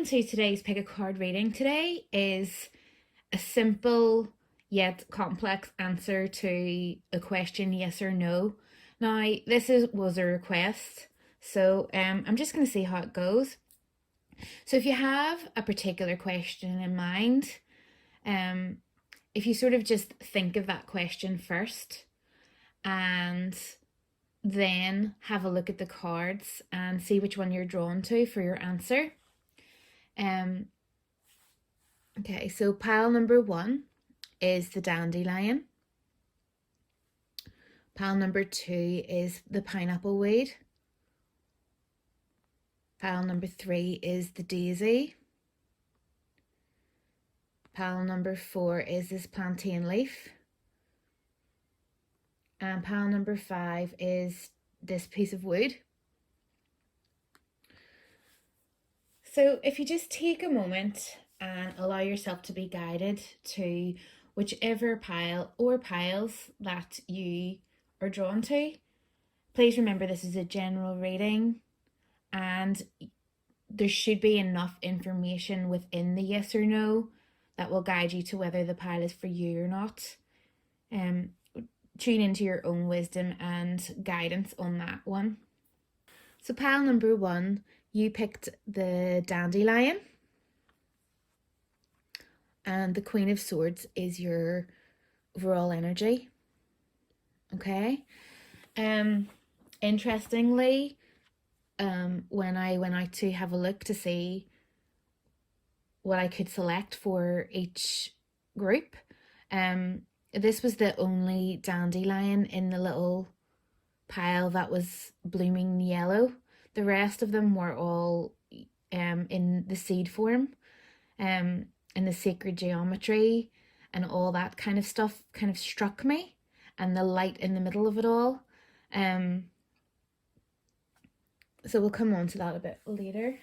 to today's pick a card reading. Today is a simple yet complex answer to a question, yes or no. Now, was a request, so I'm just going to see how it goes. So if you have a particular question in mind, if you sort of just think of that question first and then have a look at the cards and see which one you're drawn to for your answer. Okay, so pile number 1 is the Dandelion. Pile number 2 is the pineapple weed. Pile number 3 is the daisy. Pile number 4 is this plantain leaf. And pile number 5 is this piece of wood. So if you just take a moment and allow yourself to be guided to whichever pile or piles that you are drawn to. Please remember this is a general reading and there should be enough information within the yes or no that will guide you to whether the pile is for you or not. Tune into your own wisdom and guidance on that one. So pile number 1, you picked the Dandelion. And the Queen of Swords is your overall energy. Okay. Interestingly, when I went out to have a look to see what I could select for each group, this was the only dandelion in the little pile that was blooming yellow. The rest of them were all in the seed form, in the sacred geometry and all that kind of stuff kind of struck me, and the light in the middle of it all. So we'll come on to that a bit later.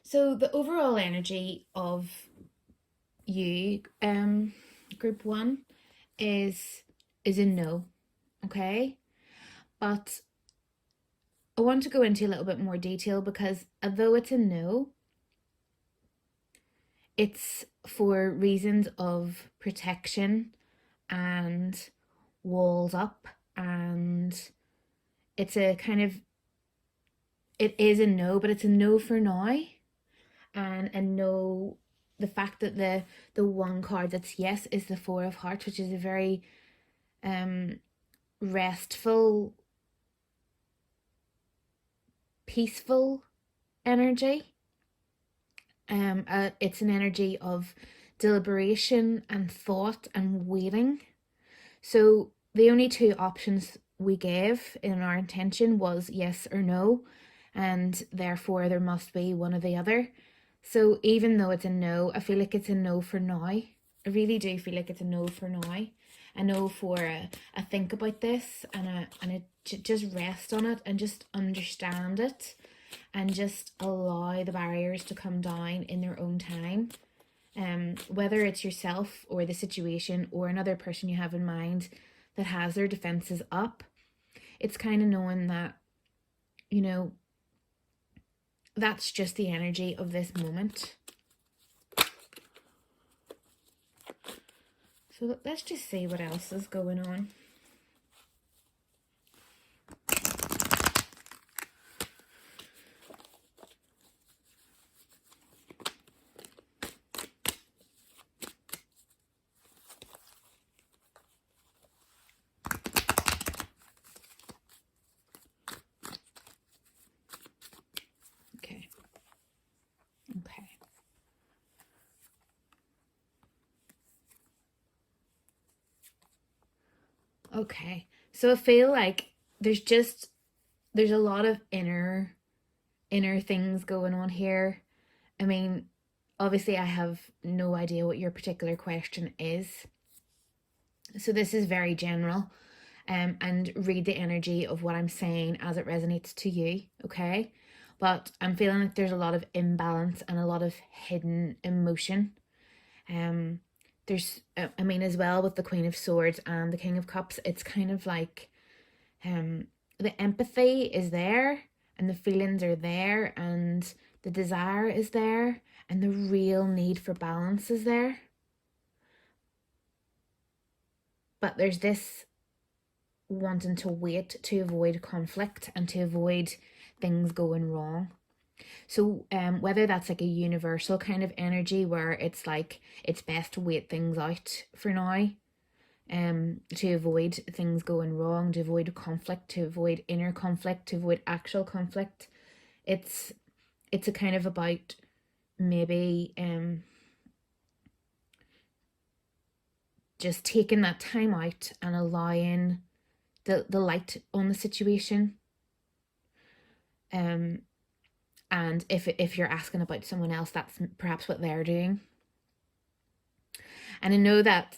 So the overall energy of you, group 1, is a no, okay? But I want to go into a little bit more detail because although it's a no, it's for reasons of protection and walls up, and it's a kind of, it is a no, but it's a no for now. And a no, the fact that the one card that's yes is the 4 of Hearts, which is a very restful, peaceful energy. It's an energy of deliberation and thought and waiting. So the only 2 options we gave in our intention was yes or no, and therefore there must be one or the other. So even though it's a no, I feel like it's a no for now. I really do feel like it's a no for now. A no for a think about this and just rest on it and just understand it and just allow the barriers to come down in their own time. Whether it's yourself or the situation or another person you have in mind that has their defenses up, it's kind of knowing that, you know, that's just the energy of this moment. So let's just see what else is going on. Okay, so I feel like there's a lot of inner things going on here. I mean, obviously I have no idea what your particular question is. So this is very general, and read the energy of what I'm saying as it resonates to you, okay? But I'm feeling like there's a lot of imbalance and a lot of hidden emotion. There's, I mean, as well with the Queen of Swords and the King of Cups, it's kind of like the empathy is there and the feelings are there and the desire is there and the real need for balance is there. But there's this wanting to wait to avoid conflict and to avoid things going wrong. So whether that's like a universal kind of energy where it's like it's best to wait things out for now, to avoid things going wrong, to avoid conflict, to avoid inner conflict, to avoid actual conflict. It's a kind of about maybe just taking that time out and allowing the light on the situation. And if you're asking about someone else, that's perhaps what they're doing. And I know that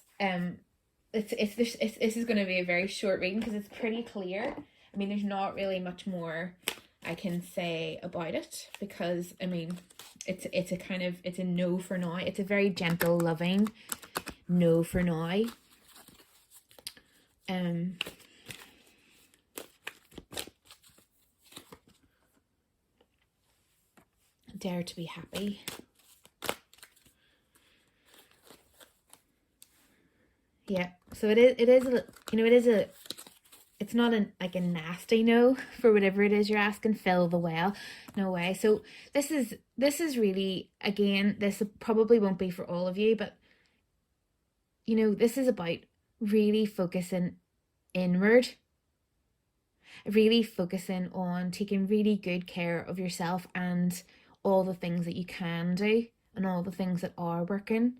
this is going to be a very short reading because it's pretty clear. I mean, there's not really much more I can say about it because I mean, it's a kind of, it's a no for now. It's a very gentle, loving no for now. Dare to be happy. Yeah, so it is it's not like a nasty no for whatever it is you're asking. Fill the well. No way. So this is really, again, this probably won't be for all of you, but this is about really focusing inward, really focusing on taking really good care of yourself and all the things that you can do and all the things that are working.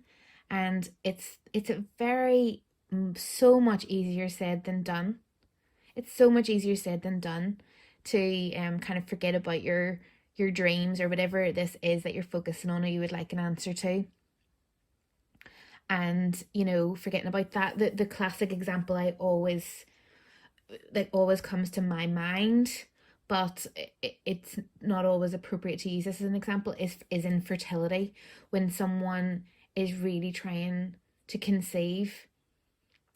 And it's a very, so much easier said than done. It's so much easier said than done to kind of forget about your dreams or whatever this is that you're focusing on or you would like an answer to. And forgetting about that, the classic example I always comes to my mind, but it's not always appropriate to use this as an example, is infertility. When someone is really trying to conceive,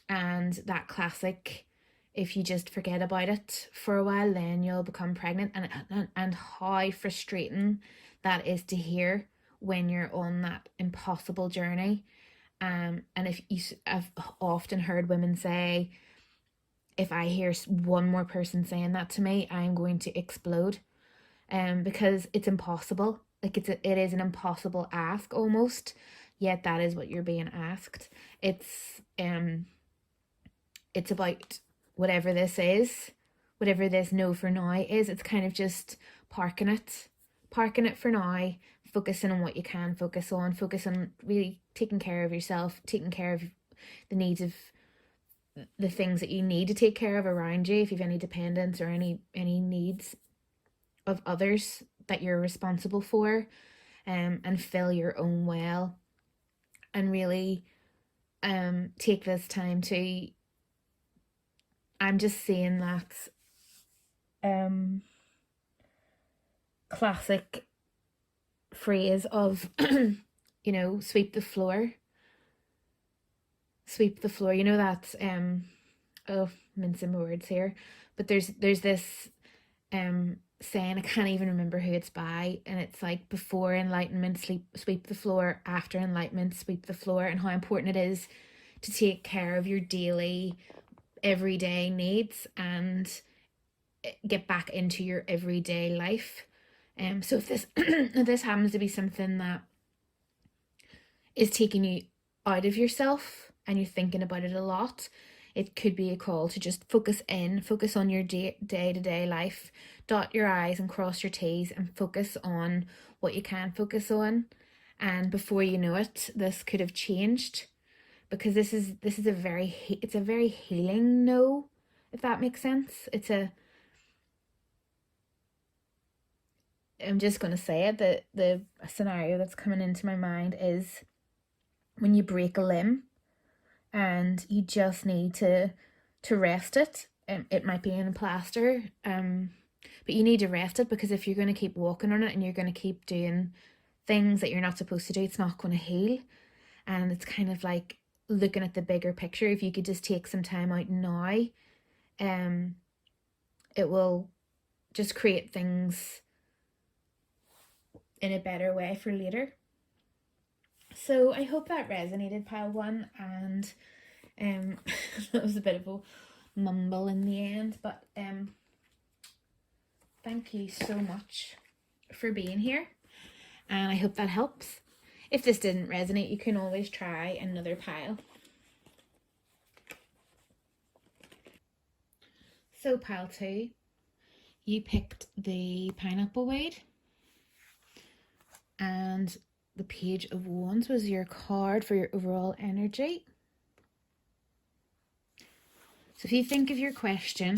and that classic, if you just forget about it for a while, then you'll become pregnant, and how frustrating that is to hear when you're on that impossible journey. And I've often heard women say, if I hear one more person saying that to me, I'm going to explode. Because it's impossible. Like it is an impossible ask almost. Yet that is what you're being asked. It's about whatever this is, whatever this no for now is. It's kind of just parking it for now, focusing on what you can focus on really taking care of yourself, taking care of the needs of the things that you need to take care of around you, if you have any dependents or any needs of others that you're responsible for, and fill your own well, and really take this time to, I'm just saying that classic phrase of sweep the floor, that oh, mincing my words here, but there's this saying, I can't even remember who it's by, and it's like, before enlightenment, sweep the floor, after enlightenment, sweep the floor, and how important it is to take care of your daily, everyday needs and get back into your everyday life. So if this if this happens to be something that is taking you out of yourself and you're thinking about it a lot, it could be a call to just focus on your day-to-day life, dot your I's and cross your T's, and focus on what you can focus on. And before you know it, this could have changed, because this is a very healing no, if that makes sense. I'm just going to say it, the scenario that's coming into my mind is when you break a limb and you just need to rest it. It might be in a plaster, but you need to rest it, because if you're going to keep walking on it and you're going to keep doing things that you're not supposed to do, it's not going to heal. And it's kind of like looking at the bigger picture. If you could just take some time out now, um, it will just create things in a better way for later. So I hope that resonated, pile one, and that was a bit of a mumble in the end, but thank you so much for being here, and I hope that helps. If this didn't resonate, you can always try another pile. So pile 2, you picked the pineapple weed, and the Page of Wands was your card for your overall energy. So if you think of your question,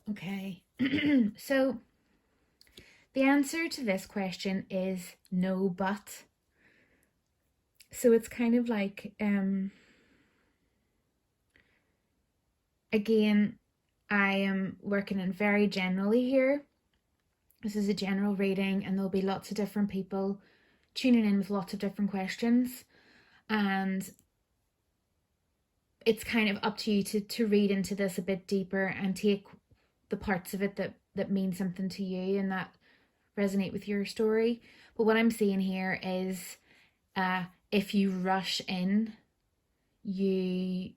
okay, so the answer to this question is no, but. So it's kind of like, again, I am working in very generally here. This is a general reading, and there'll be lots of different people tuning in with lots of different questions. And it's kind of up to you to read into this a bit deeper and take the parts of it that mean something to you and that resonate with your story. But what I'm seeing here is if you rush in, you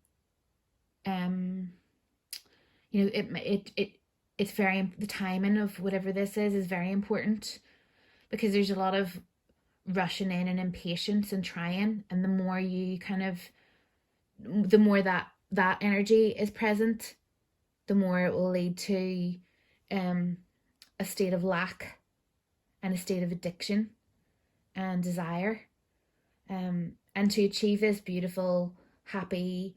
you know, it's very, the timing of whatever this is very important, because there's a lot of rushing in and impatience and trying, and the more you kind of, the more that energy is present, the more it will lead to a state of lack and a state of addiction and desire. And to achieve this beautiful, happy,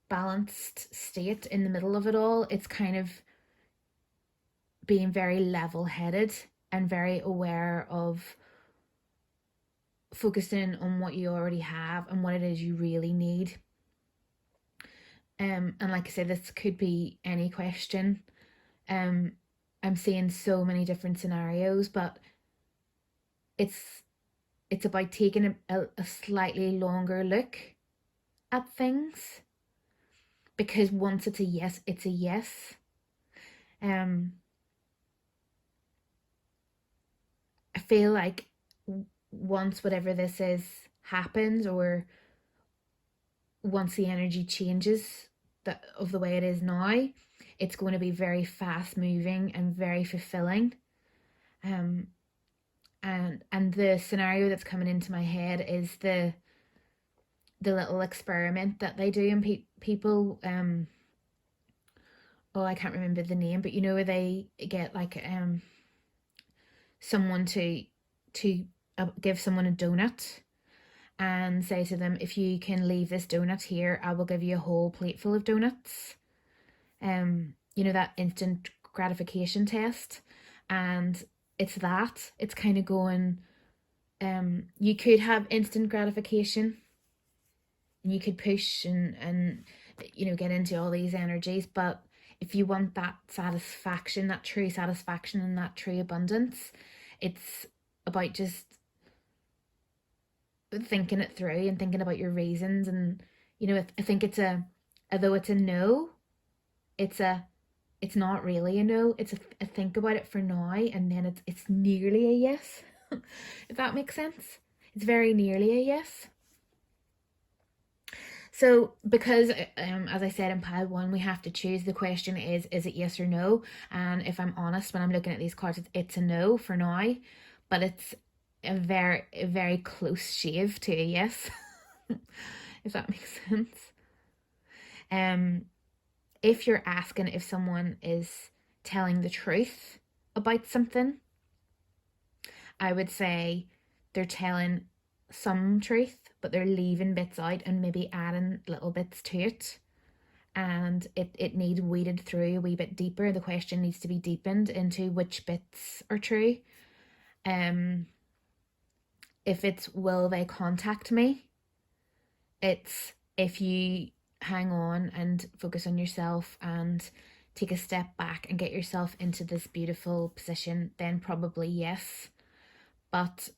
balanced state in the middle of it all, it's kind of being very level-headed and very aware of focusing on what you already have and what it is you really need. And like I said, this could be any question. I'm seeing so many different scenarios, but it's about taking a slightly longer look at things, because once it's a yes, it's a yes. I feel like once whatever this is happens, or once the energy changes of the way it is now, it's going to be very fast moving and very fulfilling. And the scenario that's coming into my head is the little experiment that they do in people. Oh, I can't remember the name, but you know, where they get like someone to give someone a donut and say to them, if you can leave this donut here, I will give you a whole plate full of donuts. You know, that instant gratification test. And it's kind of going, you could have instant gratification, and you could push and you know, get into all these energies, but if you want that satisfaction, that true satisfaction and that true abundance, it's about just thinking it through and thinking about your reasons. And you know, I think although it's a no, it's not really a no. It's a think about it for now, and then it's nearly a yes. If that makes sense. It's very nearly a yes. So, because as I said in pile one, we have to choose. The question is it yes or no? And if I'm honest, when I'm looking at these cards, it's a no for now, but it's a very close shave to a yes, if that makes sense. Um, if you're asking if someone is telling the truth about something, I would say they're telling some truth, but they're leaving bits out and maybe adding little bits to it. And it needs weeded through a wee bit deeper. The question needs to be deepened into which bits are true. Um, if it's will they contact me, it's if you hang on and focus on yourself and take a step back and get yourself into this beautiful position, then probably yes. But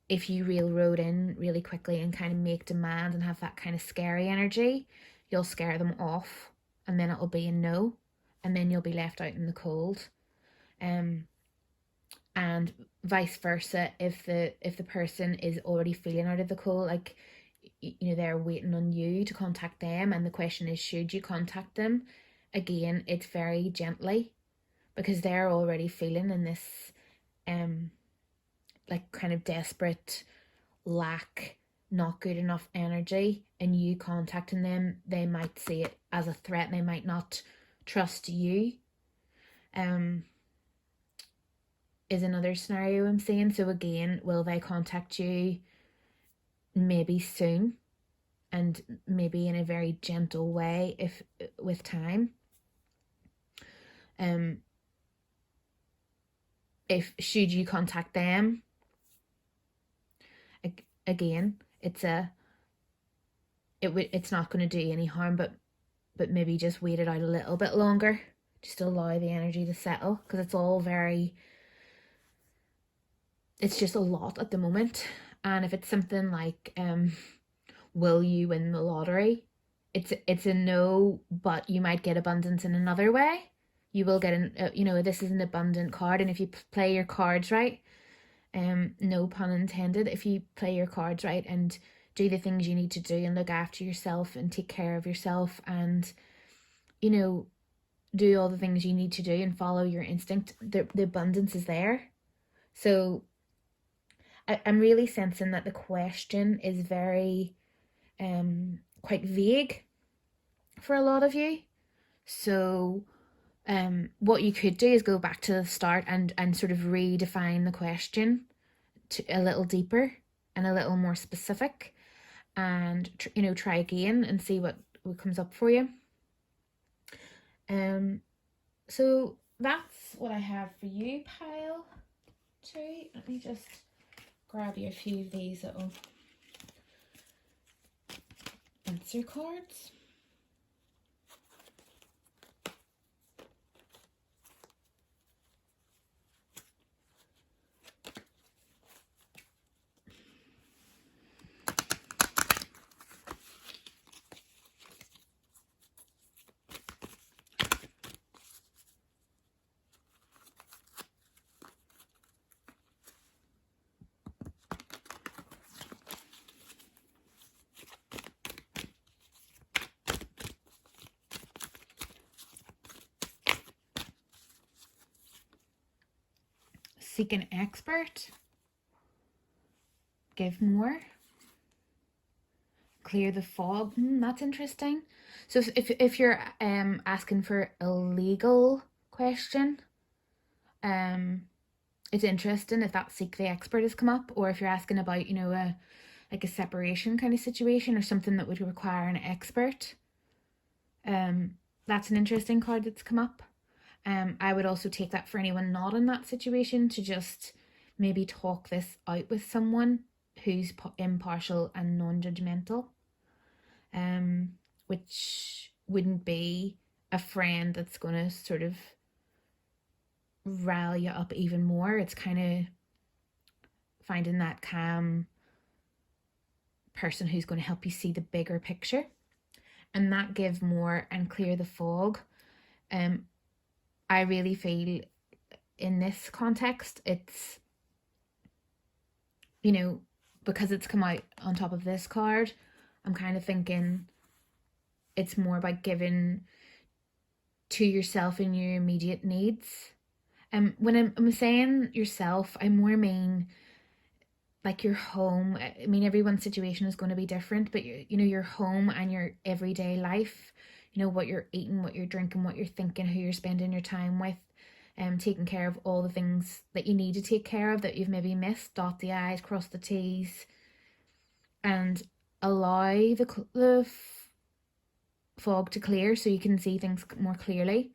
if you railroad in really quickly and kind of make demand and have that kind of scary energy, you'll scare them off, and then it'll be a no, and then you'll be left out in the cold. And vice versa, if the person is already feeling out of the cold, like they're waiting on you to contact them, and the question is should you contact them, again it's very gently, because they're already feeling in this like kind of desperate lack, not good enough energy, and you contacting them, they might see it as a threat and they might not trust you. Is another scenario I'm seeing. So again, will they contact you maybe soon, and maybe in a very gentle way if with time. If should you contact them, again it's not going to do any harm, but maybe just wait it out a little bit longer, just to allow the energy to settle, because it's all very, it's just a lot at the moment. And if it's something like will you win the lottery, it's a no, but you might get abundance in another way. You will get this is an abundant card, and if you play your cards right, no pun intended, if you play your cards right and do the things you need to do and look after yourself and take care of yourself and do all the things you need to do and follow your instinct, the abundance is there. So I'm really sensing that the question is very quite vague for a lot of you. So what you could do is go back to the start and sort of redefine the question to a little deeper and a little more specific, and try again and see what comes up for you. So that's what I have for you, pile 2. Let me just grab you a few of these little answer cards. Seek an expert. Give more. Clear the fog. That's interesting. So if you're asking for a legal question, it's interesting if that seek the expert has come up, or if you're asking about a separation kind of situation or something that would require an expert. That's an interesting card that's come up. I would also take that for anyone not in that situation to just maybe talk this out with someone who's impartial and non-judgmental, which wouldn't be a friend that's going to sort of rile you up even more. It's kind of finding that calm person who's going to help you see the bigger picture, and that give more and clear the fog. I really feel in this context, it's, because it's come out on top of this card, I'm kind of thinking it's more about giving to yourself and your immediate needs. When I'm saying yourself, I more mean like your home. I mean, everyone's situation is going to be different, but your home and your everyday life, what you're eating, what you're drinking, what you're thinking, who you're spending your time with, taking care of all the things that you need to take care of that you've maybe missed, dot the I's, cross the T's, and allow the fog to clear so you can see things more clearly.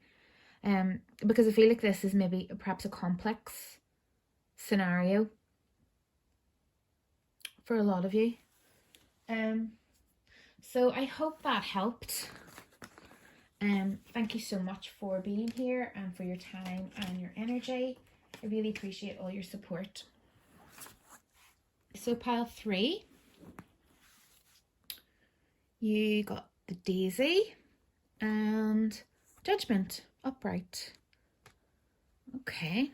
Because I feel like this is maybe perhaps a complex scenario for a lot of you. So I hope that helped. Thank you so much for being here and for your time and your energy. I really appreciate all your support. So pile 3, you got the Daisy and Judgment upright. Okay.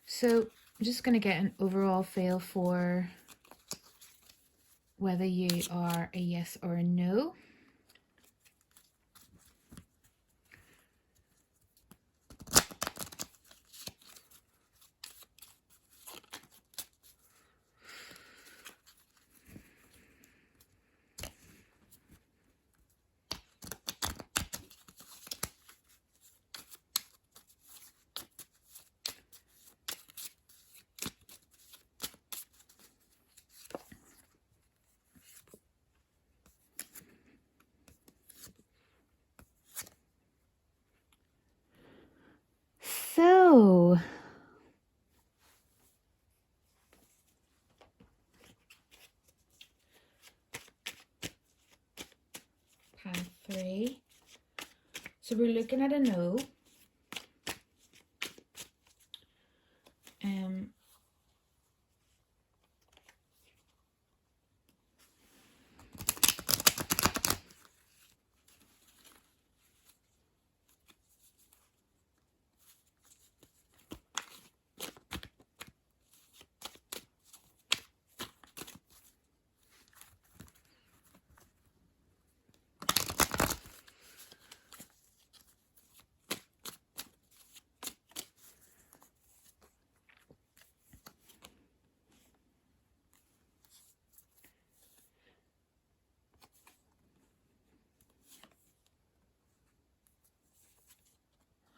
So I'm just going to get an overall feel for whether you are a yes or a no. So, pile 3. So we're looking at a no.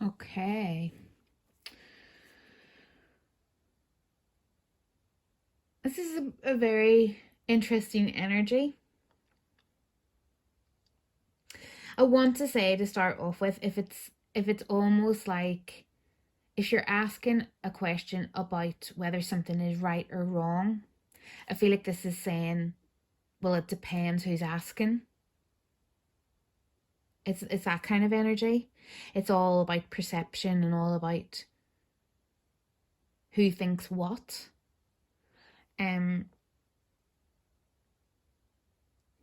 Okay. This is a very interesting energy. I want to say to start off with, if it's almost like if you're asking a question about whether something is right or wrong, I feel like this is saying, well, it depends who's asking. It's that kind of energy. It's all about perception and all about who thinks what. And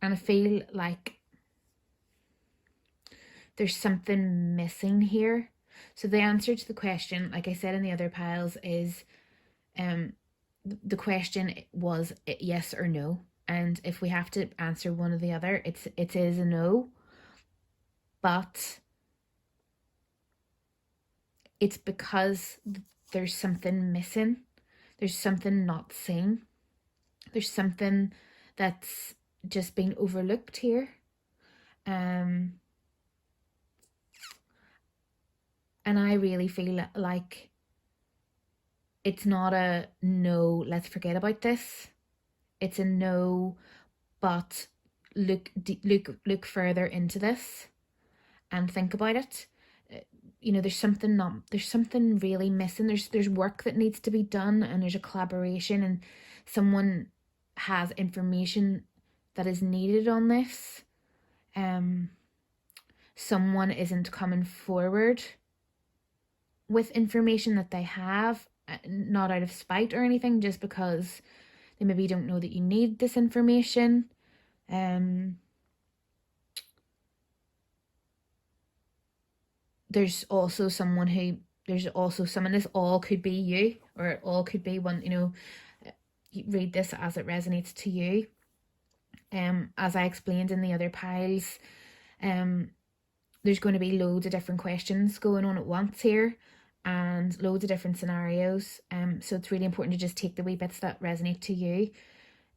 I feel like there's something missing here. So the answer to the question, like I said in the other piles, is the question was yes or no. And if we have to answer one or the other, it is a no. But it's because there's something missing. There's something not seen. There's something that's just been overlooked here. And I really feel like it's not a no, let's forget about this. It's a no, but look further into this and think about it. There's something really missing. There's work that needs to be done, and there's a collaboration, and someone has information that is needed on this. Someone isn't coming forward with information that they have, not out of spite or anything, just because they maybe don't know that you need this information. there's also someone who, there's also someone, this all could be you, or it all could be one, you read this as it resonates to you. As I explained in the other piles, there's going to be loads of different questions going on at once here, and loads of different scenarios. So it's really important to just take the wee bits that resonate to you,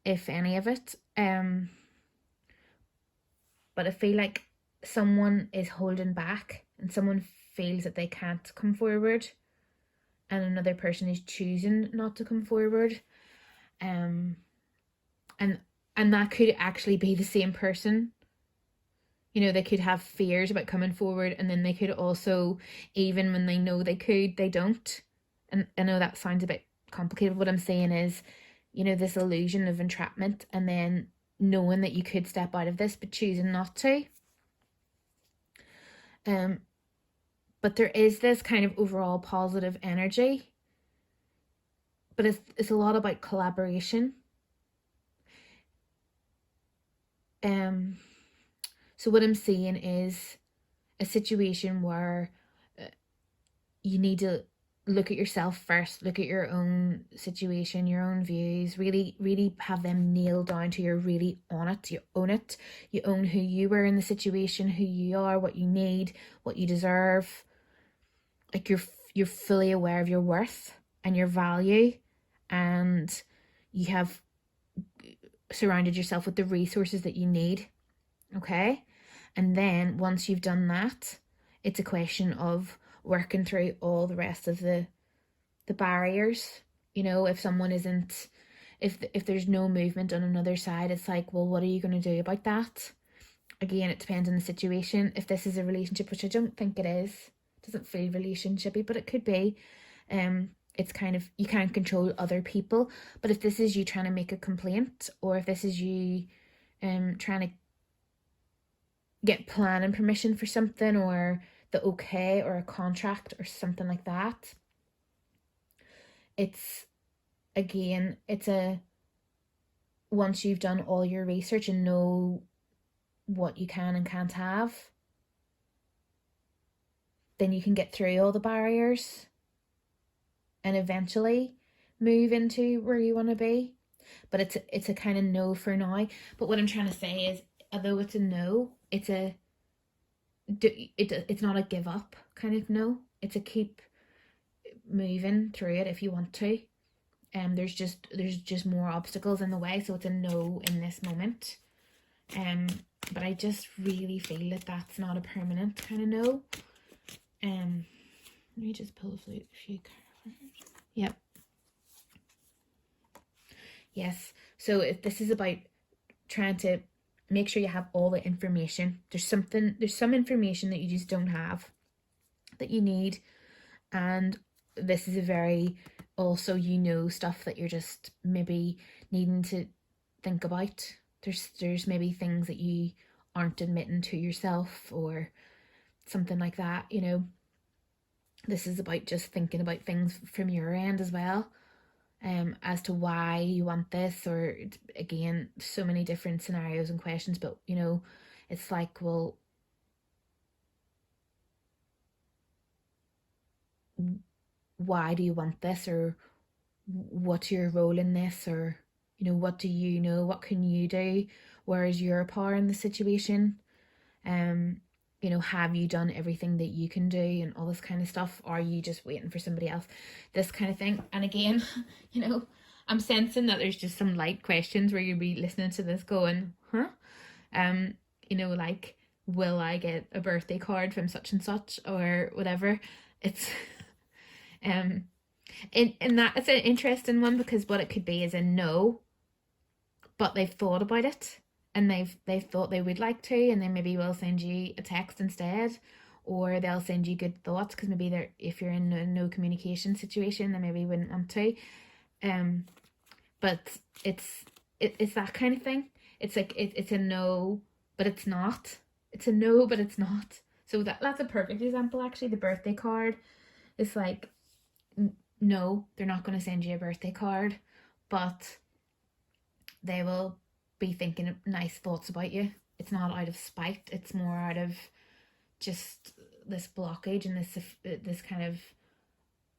if any of it. But I feel like someone is holding back, and someone feels that they can't come forward, and another person is choosing not to come forward. And that could actually be the same person. They could have fears about coming forward, and then they could also, even when they know they could, they don't. And I know that sounds a bit complicated. What I'm saying is, this illusion of entrapment, and then knowing that you could step out of this, but choosing not to. But there is this kind of overall positive energy. But it's a lot about collaboration. So what I'm seeing is a situation where you need to look at yourself first, look at your own situation, your own views, really, really have them nailed down to you're really on it, you own it, you own who you were in the situation, who you are, what you need, what you deserve. Like you're fully aware of your worth and your value, and you have surrounded yourself with the resources that you need. Okay? And then once you've done that, it's a question of working through all the rest of the barriers. If someone isn't, if there's no movement on another side, it's like, well, what are you going to do about that? Again, it depends on the situation. If this is a relationship, which I don't think it is, it doesn't feel relationshipy, but it could be. It's kind of, you can't control other people. But if this is you trying to make a complaint, or if this is you trying to get planning permission for something, or the okay, or a contract or something like that, it's a, once you've done all your research and know what you can and can't have, then you can get through all the barriers and eventually move into where you want to be. But it's a kind of no for now. But what I'm trying to say is, although it's a no, it's not a give up kind of no. It's a keep moving through it if you want to. There's just more obstacles in the way, so it's a no in this moment. But I just really feel that that's not a permanent kind of no. Let me just pull a few cards. Yep. Yes. So if this is about trying to make sure you have all the information. There's some information that you just don't have, that you need. And this is a very, also, stuff that you're just maybe needing to think about. There's maybe things that you aren't admitting to yourself, or something like that. This is about just thinking about things from your end as well, as to why you want this, or again, so many different scenarios and questions. But it's like, well, why do you want this, or what's your role in this, or what do you know, what can you do, where is your power in the situation, have you done everything that you can do, and all this kind of stuff, or are you just waiting for somebody else, this kind of thing. And again, I'm sensing that there's just some light questions where you'll be listening to this going, huh? Like, will I get a birthday card from such and such, or whatever. It's and that it's an interesting one, because what it could be is a no, but they've thought about it, and they've thought they would like to, and they maybe will send you a text instead, or they'll send you good thoughts, because maybe they're, if you're in a no communication situation, they maybe wouldn't want to. But it's that kind of thing. It's like it's a no, but it's not. It's a no, but it's not. So that's a perfect example, actually. The birthday card is like, no, they're not going to send you a birthday card, but they will be thinking nice thoughts about you. It's not out of spite, it's more out of just this blockage and this kind of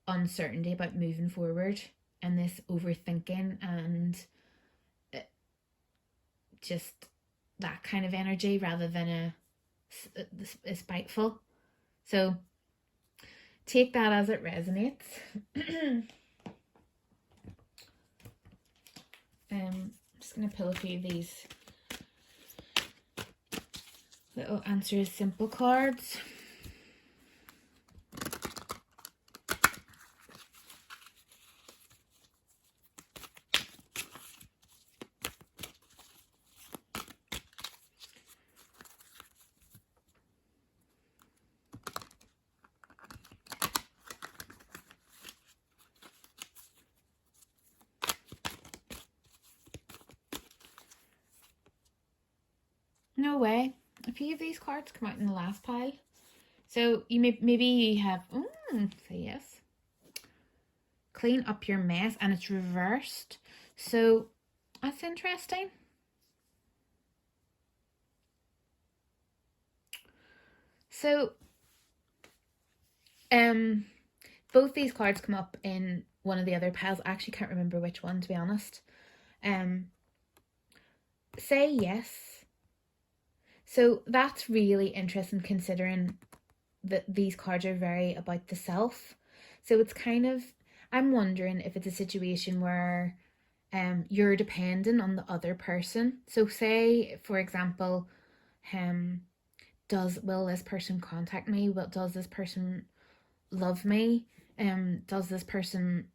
uncertainty about moving forward, and this overthinking and just that kind of energy rather than a spiteful. So take that as it resonates. I'm just going to pull a few of these little answer is simple cards. No way. A few of these cards come out in the last pile. So you maybe you have, say yes. Clean up your mess, and it's reversed. So that's interesting. So both these cards come up in one of the other piles. I actually can't remember which one, to be honest. Say yes. So that's really interesting, considering that these cards are very about the self. So it's kind of, I'm wondering if it's a situation where you're dependent on the other person. So say, for example, will this person contact me? Does this person love me? Does this person,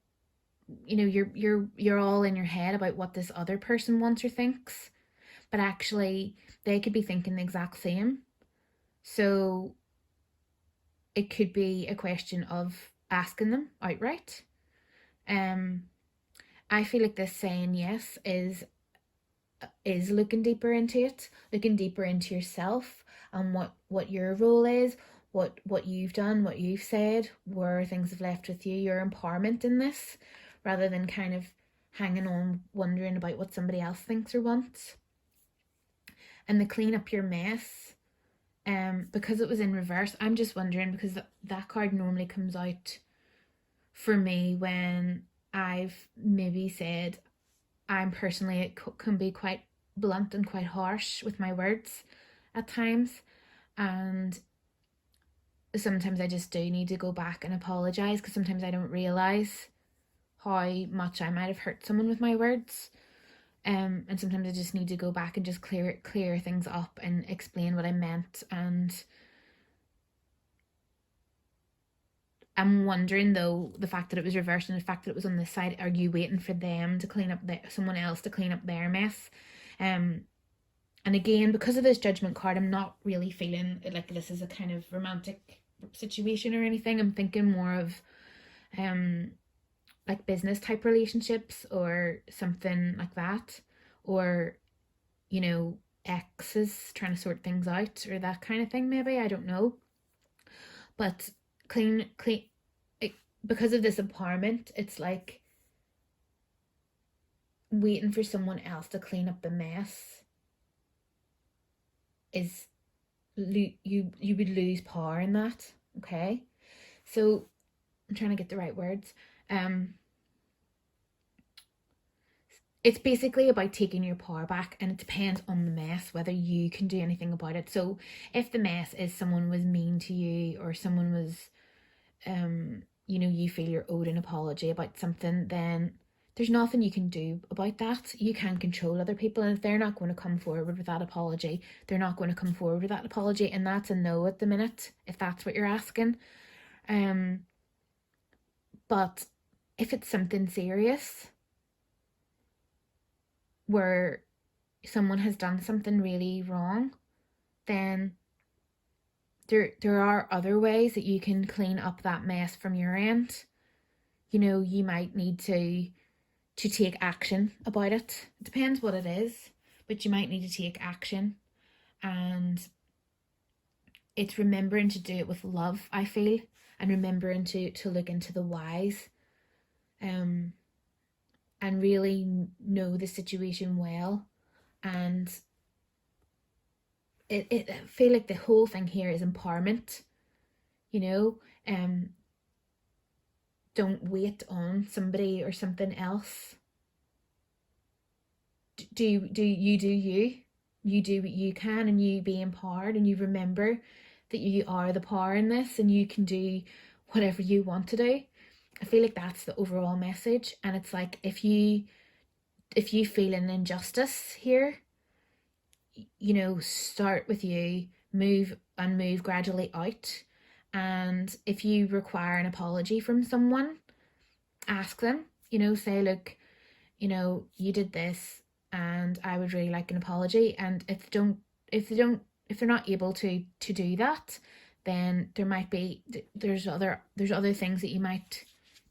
you're all in your head about what this other person wants or thinks, but actually they could be thinking the exact same. So it could be a question of asking them outright. I feel like this saying yes is looking deeper into it, looking deeper into yourself and what your role is, what you've done, what you've said, where things have left with you, your empowerment in this, rather than kind of hanging on, wondering about what somebody else thinks or wants. And the clean up your mess, because it was in reverse, I'm just wondering, because that card normally comes out for me when I've maybe said, I'm personally, it can be quite blunt and quite harsh with my words at times, and sometimes I just do need to go back and apologise, because sometimes I don't realise how much I might have hurt someone with my words. And sometimes I just need to go back and just clear things up and explain what I meant. And I'm wondering, though, the fact that it was reversed and the fact that it was on this side, are you waiting for them to clean up someone else to clean up their mess? And again, because of this judgment card, I'm not really feeling like this is a kind of romantic situation or anything. I'm thinking more of like business type relationships or something like that, or exes trying to sort things out or that kind of thing. Maybe, I don't know, but clean because of this empowerment, it's like waiting for someone else to clean up the mess is you would lose power in that. Okay, so I'm trying to get the right words. It's basically about taking your power back, and it depends on the mess whether you can do anything about it. So if the mess is someone was mean to you, or someone was you feel you're owed an apology about something, then there's nothing you can do about that. You can't control other people, and if they're not going to come forward with that apology, they're not going to come forward with that apology, and that's a no at the minute, if that's what you're asking. But if it's something serious, where someone has done something really wrong, then there are other ways that you can clean up that mess from your end. You might need to take action about it. It depends what it is, but you might need to take action, and it's remembering to do it with love, I feel, and remembering to look into the whys, and really know the situation well. And I feel like the whole thing here is empowerment. you know. Don't wait on somebody or something else. You do what you can, and you be empowered, and you remember that you are the power in this, and you can do whatever you want to do. I feel like that's the overall message. And it's like, if you feel an injustice here, start with you, move gradually out. And if you require an apology from someone, ask them, say, look, you did this and I would really like an apology. And if they're not able to do that, then there's other things that you might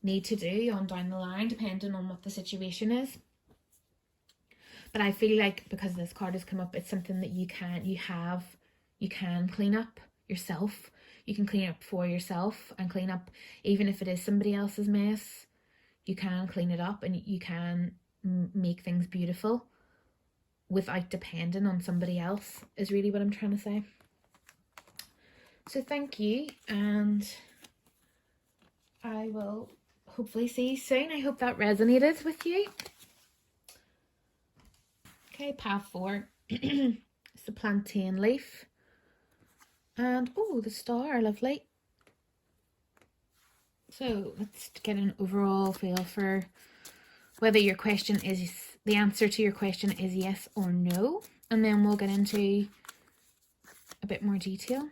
need to do on down the line, depending on what the situation is. But I feel like, because this card has come up, it's something that you can clean up yourself. You can clean up for yourself, and clean up, even if it is somebody else's mess, you can clean it up, and you can make things beautiful without depending on somebody else, is really what I'm trying to say. So thank you, and I will hopefully see you soon. I hope that resonated with you. Okay, path 4. It's the plantain leaf. And the star, lovely. So let's get an overall feel for whether your question is, the answer to your question is yes or no. And then we'll get into a bit more detail.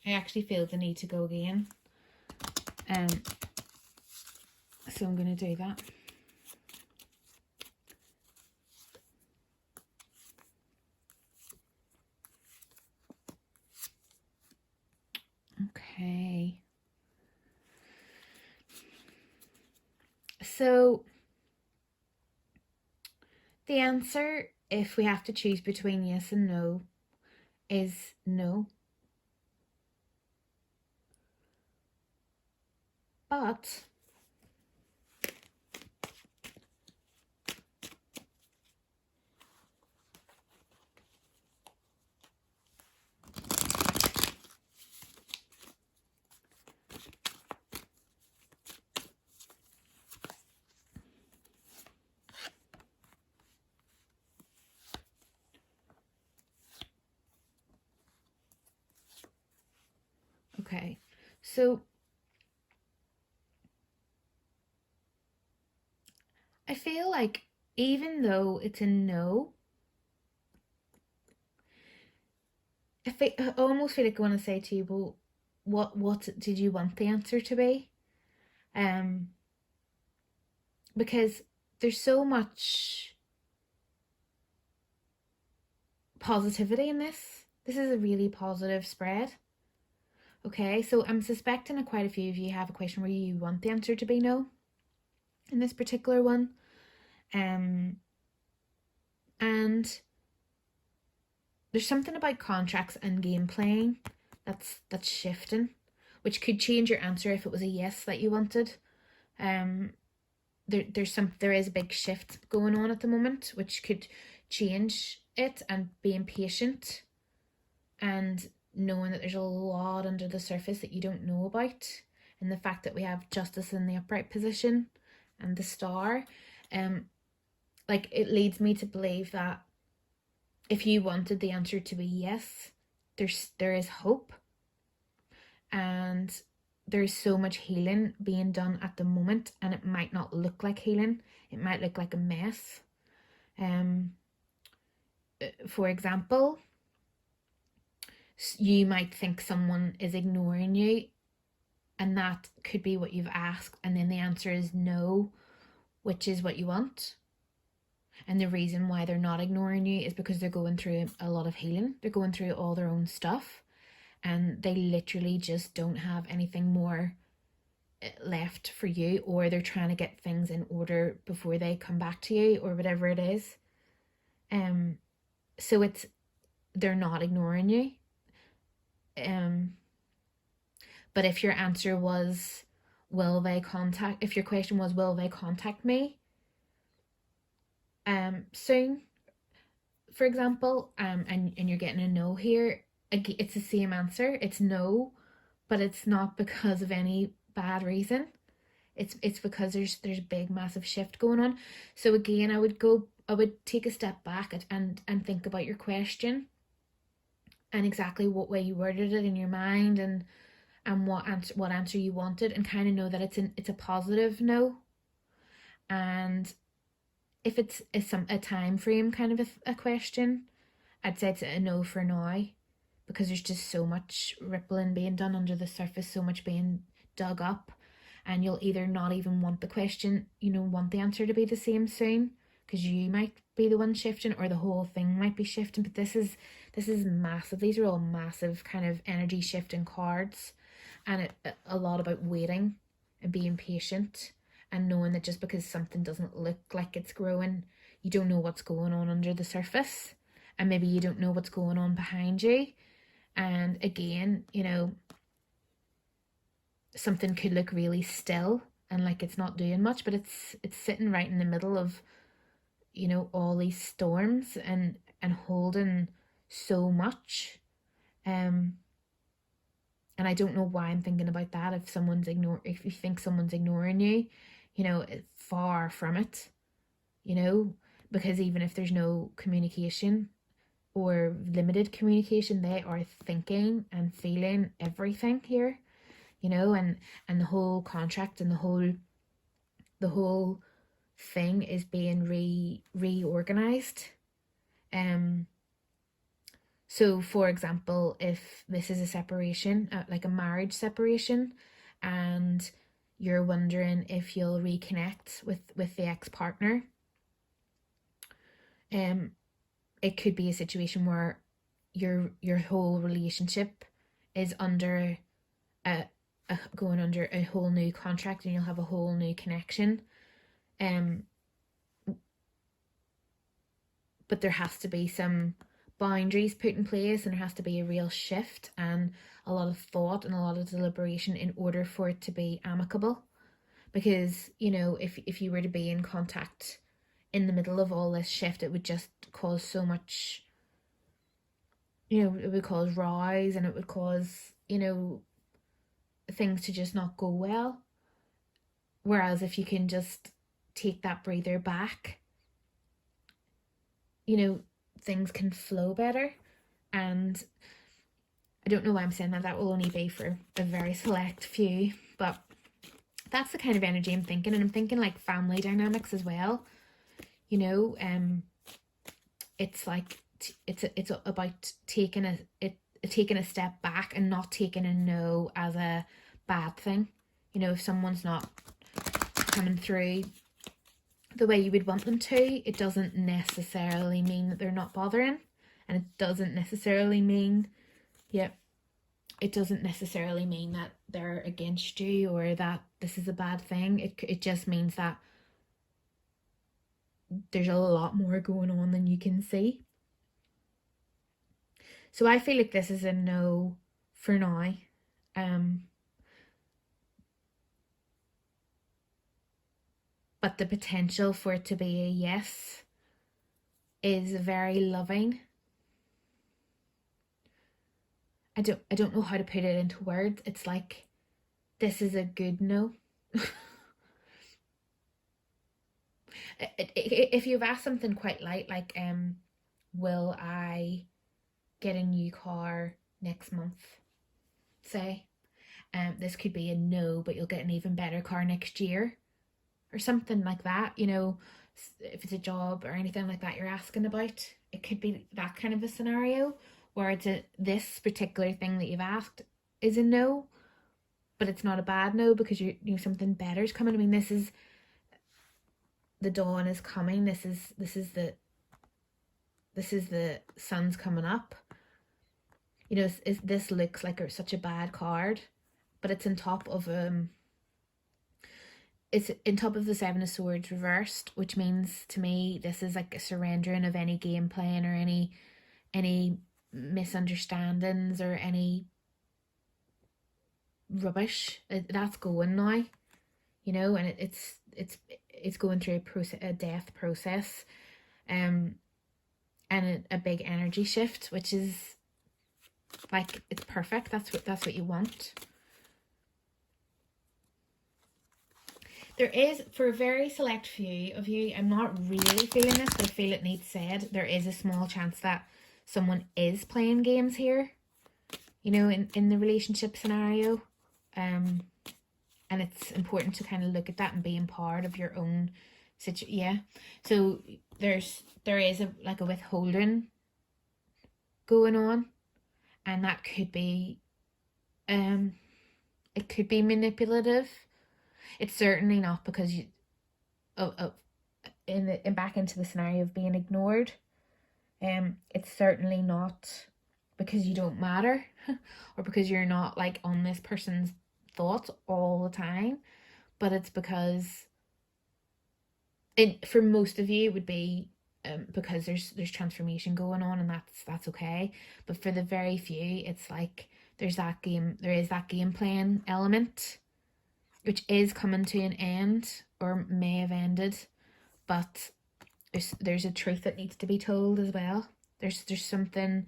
I actually feel the need to go again. So I'm going to do that. Okay. So the answer, if we have to choose between yes and no, is no. But okay, so I feel like, even though it's a no, I almost feel like I want to say to you, well, what did you want the answer to be? Because there's so much positivity in this. This is a really positive spread. Okay, so I'm suspecting that quite a few of you have a question where you want the answer to be no in this particular one. And there's something about contracts and game playing that's shifting, which could change your answer if it was a yes that you wanted. There is a big shift going on at the moment, which could change it, and being patient and knowing that there's a lot under the surface that you don't know about, and the fact that we have justice in the upright position and the star, like, it leads me to believe that if you wanted the answer to be yes, there is hope, and there's so much healing being done at the moment, and it might not look like healing. It might look like a mess. For example, you might think someone is ignoring you, and that could be what you've asked, and then the answer is no, which is what you want. And the reason why they're not ignoring you is because they're going through a lot of healing. They're going through all their own stuff, and they literally just don't have anything more left for you, or they're trying to get things in order before they come back to you, or whatever it is. So they're not ignoring you. But if your answer was, if your question was, will they contact me soon, for example, and you're getting a no here, it's the same answer. It's no, but it's not because of any bad reason. It's because there's a big massive shift going on. So again, I would take a step back and think about your question and exactly what way you worded it in your mind, and what answer you wanted, and kind of know that it's a positive no. And if it's a time frame kind of a question, I'd say it's a no for now, because there's just so much rippling being done under the surface, so much being dug up, and you'll either not even want the question, want the answer to be the same soon, because you might be the one shifting, or the whole thing might be shifting. But this is massive. These are all massive kind of energy shifting cards, and a lot about waiting and being patient, and knowing that just because something doesn't look like it's growing, you don't know what's going on under the surface, and maybe you don't know what's going on behind you. And again, something could look really still and like it's not doing much, but it's sitting right in the middle of all these storms, and holding so much. And I don't know why I'm thinking about that. If you think someone's ignoring you, it's far from it, because even if there's no communication or limited communication, they are thinking and feeling everything here, and the whole contract and the whole thing is being reorganized. So for example, if this is a separation, like a marriage separation, and you're wondering if you'll reconnect with the ex-partner, it could be a situation where your whole relationship is going under a whole new contract, and you'll have a whole new connection. But there has to be some boundaries put in place, and there has to be a real shift and a lot of thought and a lot of deliberation in order for it to be amicable. Because if you were to be in contact in the middle of all this shift, it would just cause so much, it would cause rows, and it would cause things to just not go well. Whereas if you can just take that breather back, things can flow better. And I don't know why I'm saying that will only be for a very select few, but that's the kind of energy I'm thinking. And I'm thinking like family dynamics as well. It's like it's about taking a step back and not taking a no as a bad thing. If someone's not coming through the way you would want them to, it doesn't necessarily mean that they're not bothering, and it doesn't necessarily mean that they're against you, or that this is a bad thing. It just means that there's a lot more going on than you can see. So I feel like this is a no for now. But the potential for it to be a yes is very loving. I don't know how to put it into words. It's like, this is a good no. If you've asked something quite light, like will I get a new car next month, say, this could be a no, but you'll get an even better car next year, or something like that. If it's a job or anything like that you're asking about, it could be that kind of a scenario where this particular thing that you've asked is a no, but it's not a bad no, because something better is coming. I mean, this is the dawn is coming. This is the sun's coming up. You know, this looks like such a bad card, but it's on top of the Seven of Swords reversed, which means to me this is like a surrendering of any game plan or any misunderstandings or any rubbish. That's going now, you know, and it's going through a death process, and a big energy shift, which is like, it's perfect. That's what you want. There is, for a very select few of you, I'm not really feeling this, but I feel it needs said, there is a small chance that someone is playing games here, you know, in the relationship scenario. And it's important to kind of look at that and being part of your own situation. Yeah. So there is a withholding going on, and that could be it could be manipulative. It's certainly not because you back into the scenario of being ignored. It's certainly not because you don't matter or because you're not like on this person's thoughts all the time, but it's because for most of you it would be because there's transformation going on, and that's okay. But for the very few, it's like there is that game plan element, which is coming to an end or may have ended, but there's a truth that needs to be told as well. There's something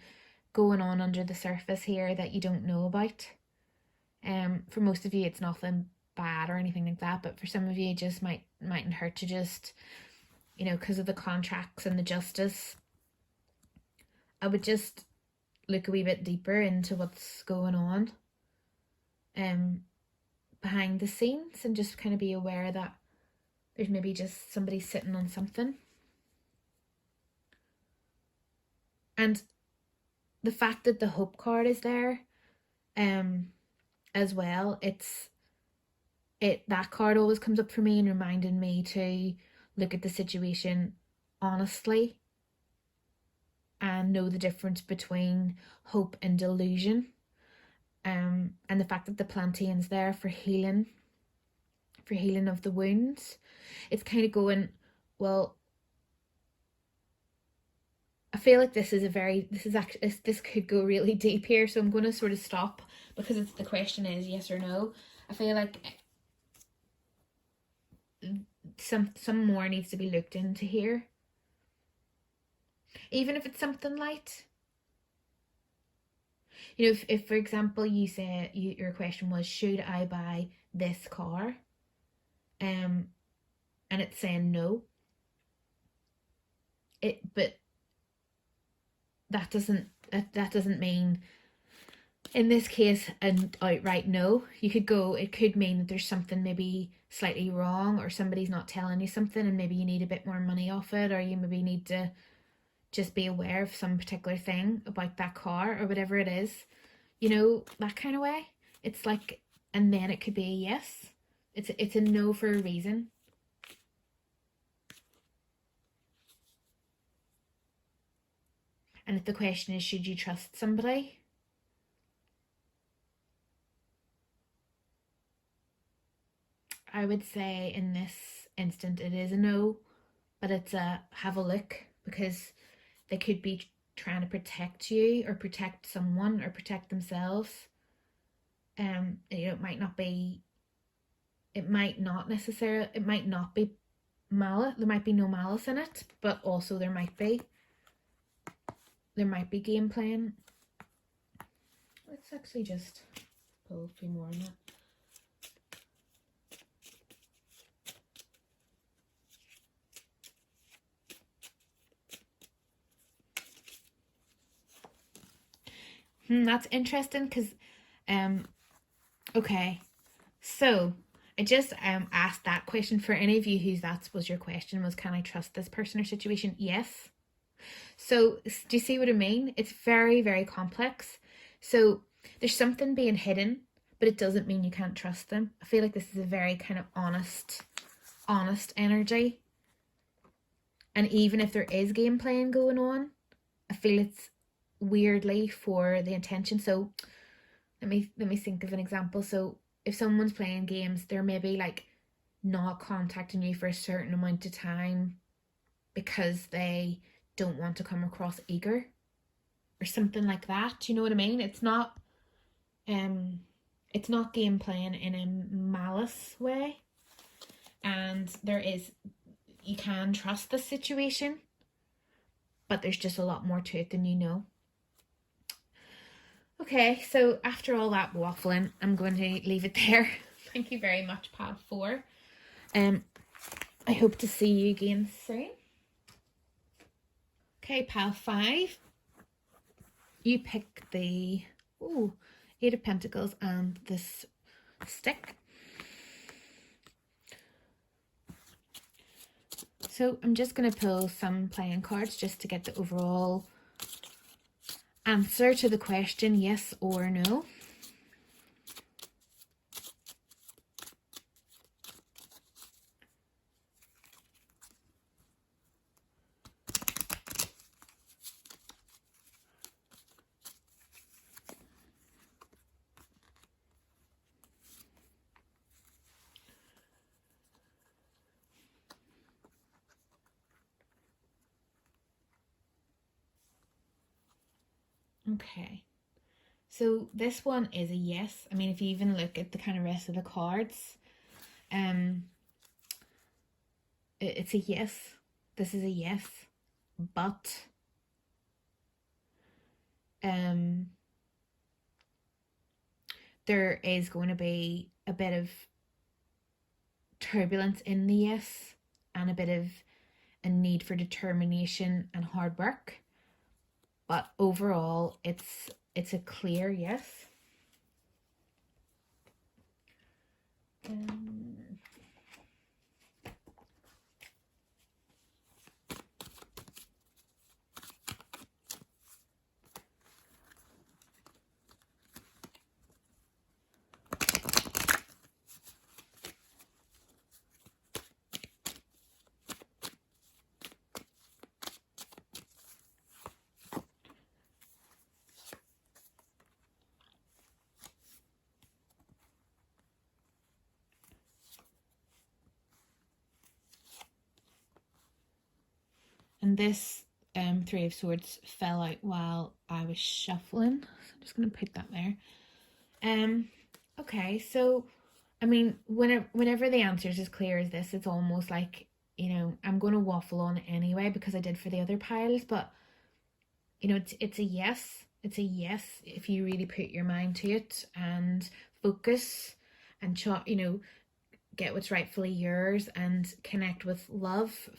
going on under the surface here that you don't know about. For most of you, it's nothing bad or anything like that, but for some of you, it just mightn't hurt to just, you know, because of the contracts and the justice, I would just look a wee bit deeper into what's going on behind the scenes, and just kind of be aware that there's maybe just somebody sitting on something. And the fact that the hope card is there as well, that card always comes up for me and reminding me to look at the situation honestly and know the difference between hope and delusion. And the fact that the plantain's there for healing of the wounds. It's kind of going, well, I feel like this could go really deep here, so I'm going to sort of stop, because the question is yes or no. I feel like some more needs to be looked into here, even if it's something light. You know, if for example you say your question was, should I buy this car, and it's saying no, but that doesn't mean, in this case, an outright no. It could mean that there's something maybe slightly wrong, or somebody's not telling you something and maybe you need a bit more money off it, or you maybe need to just be aware of some particular thing about that car or whatever it is, you know, that kind of way. It's like, and then it could be a yes. It's a no for a reason. And if the question is, should you trust somebody? I would say in this instant it is a no, but it's a have a look, because they could be trying to protect you or protect someone or protect themselves. You know, it might not be malice. There might be no malice in it, but also there might be game plan. Let's actually just pull a few more on that. That's interesting, because okay, so I just asked that question for any of you that was your question, was can I trust this person or situation? Yes. So do you see what I mean? It's very, very complex. So there's something being hidden, but it doesn't mean you can't trust them. I feel like this is a very kind of honest energy. And even if there is game playing going on, I feel it's weirdly for the intention. So let me think of an example. So if someone's playing games, they're maybe like not contacting you for a certain amount of time because they don't want to come across eager or something like that. Do you know what I mean? It's not game playing in a malice way, and you can trust the situation, but there's just a lot more to it than you know. Okay, so after all that waffling, I'm going to leave it there. Thank you very much, Pal 4. I hope to see you again soon. Okay, Pal 5. You pick the Eight of Pentacles and this stick. So I'm just going to pull some playing cards just to get the overall answer to the question, yes or no. Okay, so this one is a yes. I mean, if you even look at the kind of rest of the cards, it's a yes. This is a yes, but there is going to be a bit of turbulence in the yes and a bit of a need for determination and hard work. But overall, it's a clear yes. And this Three of Swords fell out while I was shuffling. So I'm just going to put that there. Okay, so, I mean, whenever the answer is as clear as this, it's almost like, I'm going to waffle on anyway because I did for the other piles. But, it's a yes. It's a yes if you really put your mind to it and focus and, get what's rightfully yours and connect with love.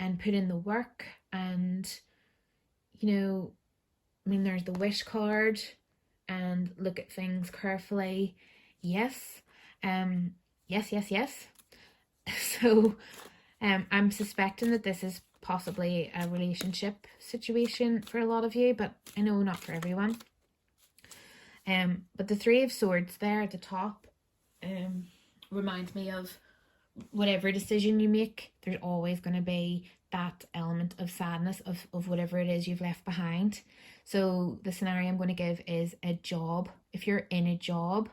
And put in the work, and there's the wish card, and look at things carefully. Yes. Yes. So I'm suspecting that this is possibly a relationship situation for a lot of you, but I know not for everyone. But the Three of Swords there at the top reminds me of whatever decision you make, there's always going to be that element of sadness of whatever it is you've left behind. So the scenario I'm going to give is a job. If you're in a job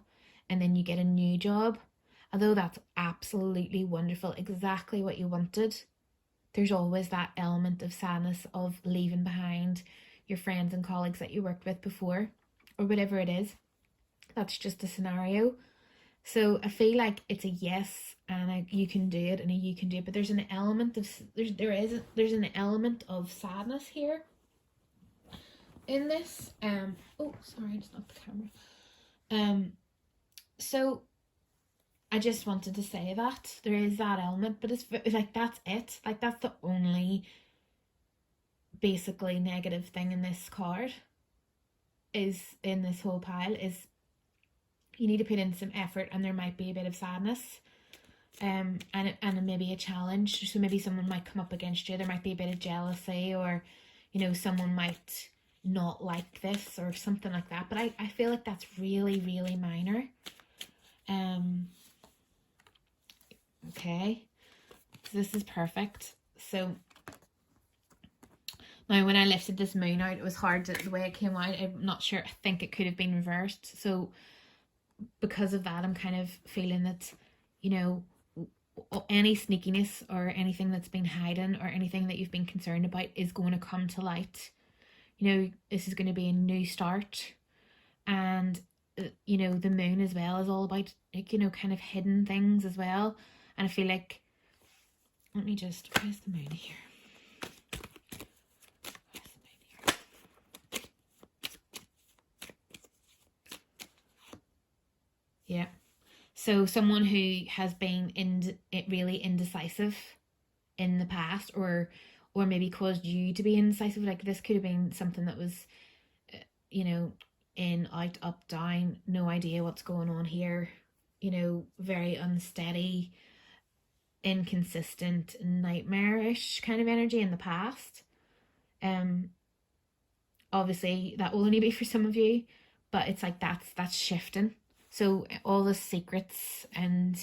and then you get a new job, although that's absolutely wonderful, exactly what you wanted, there's always that element of sadness of leaving behind your friends and colleagues that you worked with before, or whatever it is. That's just a scenario. So I feel like it's a yes, and you can do it, and you can do it. But there's an element of there's an element of sadness here in this. Oh, sorry, it's not the camera. So I just wanted to say that there is that element, but it's like that's it. Like that's the only basically negative thing in this card. Is in this whole pile is. You need to put in some effort, and there might be a bit of sadness, and maybe a challenge. So maybe someone might come up against you. There might be a bit of jealousy, or someone might not like this or something like that. But I feel like that's really, really minor. Okay, so this is perfect. So now when I lifted this moon out, it was hard the way it came out. I'm not sure. I think it could have been reversed. So because of that, I'm kind of feeling that, you know, any sneakiness or anything that's been hiding or anything that you've been concerned about is going to come to light. You know, this is going to be a new start. And, you know, the moon as well is all about, like, you know, kind of hidden things as well. And I feel like, let me just, where's the moon here? Yeah. So someone who has been really indecisive in the past, or maybe caused you to be indecisive. Like this could have been something that was, you know, in, out, up, down, no idea what's going on here. You know, very unsteady, inconsistent, nightmarish kind of energy in the past. Um, Obviously that will only be for some of you, but it's like that's shifting. So all the secrets and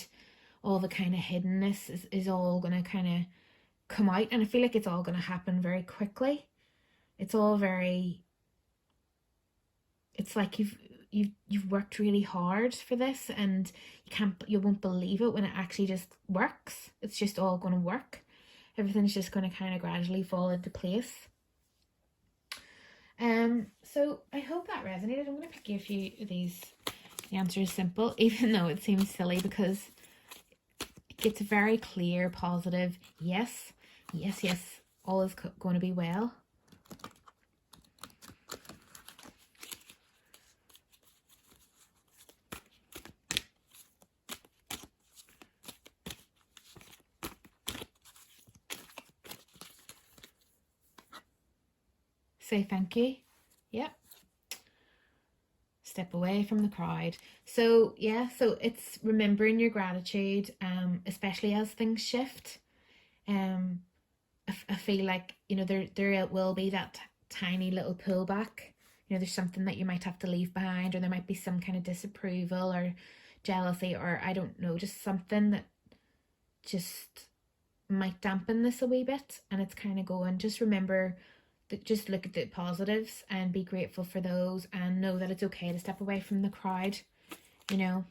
all the kind of hiddenness is all gonna kind of come out, and I feel like it's all gonna happen very quickly. It's all very, it's like you've worked really hard for this, and you won't believe it when it actually just works. It's just all gonna work. Everything's just gonna kind of gradually fall into place. So I hope that resonated. I'm going to give you these. The answer is simple, even though it seems silly, because it's a very clear, positive yes, yes, yes, all is going to be well. Say thank you. Yep. Step away from the crowd. So yeah, so it's remembering your gratitude, especially as things shift. I feel like, you know, there will be that tiny little pullback. You know, there's something that you might have to leave behind, or there might be some kind of disapproval or jealousy, or I don't know, just something that just might dampen this a wee bit. And it's kind of going, just remember that, just look at the positives and be grateful for those, and know that it's okay to step away from the crowd. You know,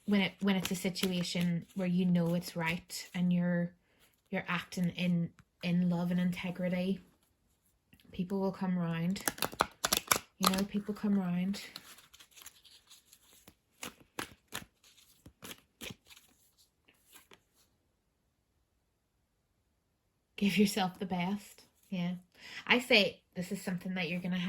when it's a situation where you know it's right and you're acting in love and integrity, people will come round. You know, people come round. Give yourself the best. Yeah. I say this is something that you're gonna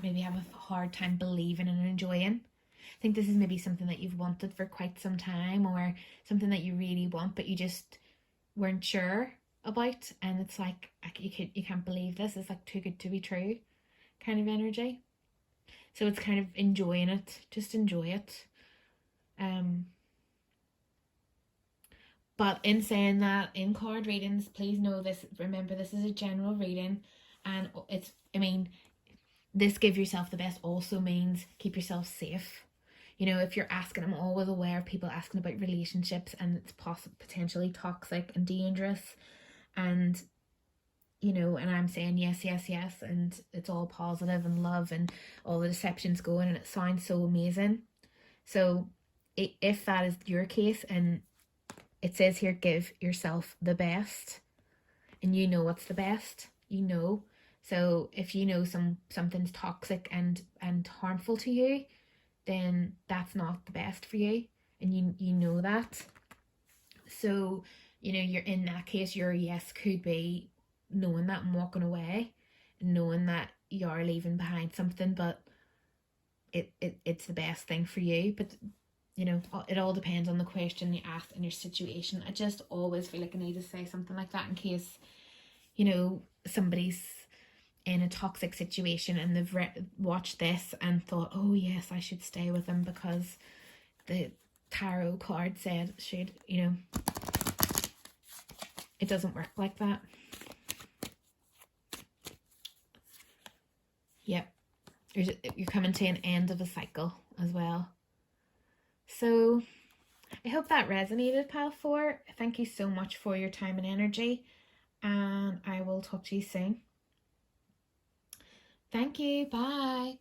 maybe have a hard time believing and enjoying. I think this is maybe something that you've wanted for quite some time, or something that you really want but you just weren't sure about, and it's like you can't believe this. It's like too good to be true kind of energy. So it's kind of enjoying it. Just enjoy it. But in saying that, in card readings, please know this. Remember, this is a general reading, and I mean, this give yourself the best also means keep yourself safe. You know, if you're asking, I'm always aware of people asking about relationships, and it's potentially toxic and dangerous, and you know, and I'm saying yes, yes, yes, and it's all positive and love, and all the deception's going, and it sounds so amazing. So if that is your case, and it says here, give yourself the best, and you know what's the best, you know. So if you know something's toxic and harmful to you, then that's not the best for you, and you know that. So, you know, you're in that case, your yes could be knowing that and walking away, and knowing that you are leaving behind something, but it's the best thing for you. But you know, it all depends on the question you ask and your situation. I just always feel like I need to say something like that in case, you know, somebody's in a toxic situation and they've watched this and thought, oh yes, I should stay with them because the tarot card said should, you know. It doesn't work like that. Yep. You're coming to an end of a cycle as well. So I hope that resonated, Pal 4. Thank you so much for your time and energy, and I will talk to you soon. Thank you. Bye.